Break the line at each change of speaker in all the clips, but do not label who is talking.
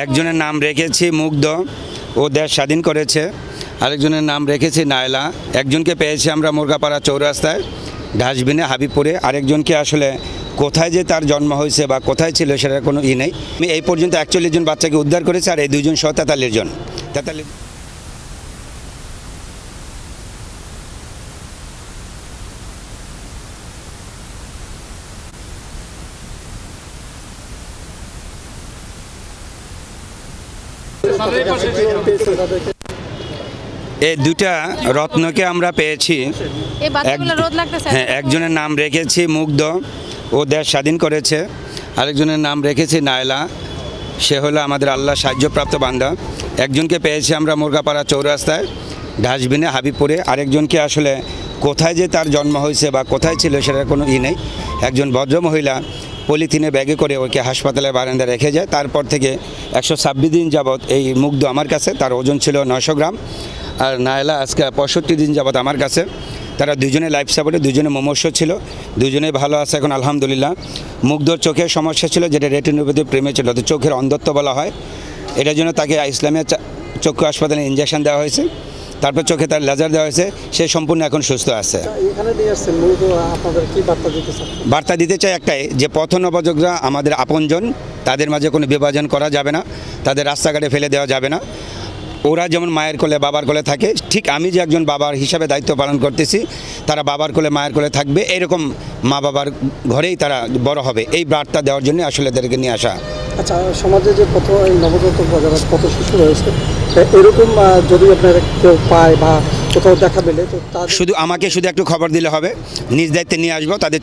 একজনের নাম রেখেছি মুগ্ধ, ও দেশ স্বাধীন করেছে। আরেকজনের নাম রেখেছি নায়লা। একজনকে পেয়েছি আমরা মুরগাপাড়া চৌরাস্তায় ডাস্টবিনে হাবিবপুরে। আরেকজনকে আসলে কোথায় যে তার জন্ম হয়েছে বা কোথায় ছিল সেটার কোনো নেই। আমি এই পর্যন্ত 41 জন বাচ্চাকে উদ্ধার করেছি, আর এই 2 জন সহ 43 জন। এই 2টা রত্নকে আমরা পেয়েছি। হ্যাঁ, একজনের নাম রেখেছি মুগ্ধ, ও দেশ স্বাধীন করেছে। আরেকজনের নাম রেখেছি নায়লা, সে হলো আমাদের আল্লাহ সাহায্যপ্রাপ্ত বান্দা। একজনকে পেয়েছি আমরা মুরগাপাড়া চৌরাস্তায় ডাস্টবিনে হাবিবপুরে। আরেকজনকে আসলে কোথায় যে তার জন্ম হয়েছে বা কোথায় ছিল সেটার কোনো নেই। একজন ভদ্রমহিলা পলিথিনে ব্যাগে করে ওকে হাসপাতালের বারান্দায় রেখে যায়। তারপর থেকে 126 দিন যাবৎ এই মুগ্ধ আমার কাছে, তার ওজন ছিল 900 গ্রাম। আর নায়লা আজকে 65 দিন যাবৎ আমার কাছে। তারা 2জনে লাইফ সাপোর্টে, 2জনে মুমূর্ষ ছিল, 2জনেই ভালো আছে এখন আলহামদুলিল্লাহ। মুগ্ধর চোখের সমস্যা ছিল, যেটা রেটিনোপ্যাথি প্রেমে ছিল, তো চোখের অন্ধত্ব বলা হয়। এটার জন্য তাকে ইসলামিয়া চক্ষু হাসপাতালে ইঞ্জেকশন দেওয়া হয়েছে, তারপর চোখে তার লেজার দেওয়া হয়েছে। সে সম্পূর্ণ এখন সুস্থ আছে। বার্তা দিতে চাই একটাই, যে পথ নবযুগরা আমাদের আপনজন, তাদের মাঝে কোনো বিভাজন করা যাবে না, তাদের রাস্তাঘাটে ফেলে দেওয়া যাবে না। ওরা যেমন মায়ের কোলে বাবার কোলে থাকে, ঠিক আমি যে একজন বাবার হিসাবে দায়িত্ব পালন করতেছি, তারা বাবার কোলে মায়ের কোলে থাকবে, এরকম মা বাবার ঘরেই তারা বড় হবে। এই বার্তা দেওয়ার জন্য আসলে এদেরকে নিয়ে আসা।
আচ্ছা, সমাজে যে কত নবজাতক বা যারা কত শিশু রয়েছে, এরকম যদি আপনারা কেউ পায় বা কোথাও দেখা পেলে, তো
শুধু আমাকে একটু খবর দিলে হবে, নিজ দায়িত্বে নিয়ে আসবো। তাদের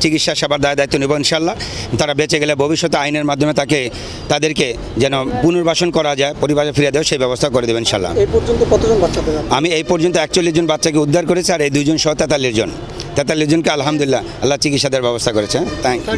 চিকিৎসা সেবার দায়িত্ব নেব ইনশাল্লাহ। তারা বেঁচে গেলে ভবিষ্যতে আইনের মাধ্যমে তাদেরকে যেন পুনর্বাসন করা যায়, পরিবারে ফিরে দেওয়া, সেই ব্যবস্থা করে দেবেন ইনশাল্লাহ।
এই পর্যন্ত কতজন বাচ্চা?
আমি এই পর্যন্ত 41 জন বাচ্চাকে উদ্ধার করেছি, আর এই 2 জন সহ 43 জন। 43 জনকে আলহামদুলিল্লাহ আল্লাহ চিকিৎসা দেওয়ার ব্যবস্থা করেছে। Thank you.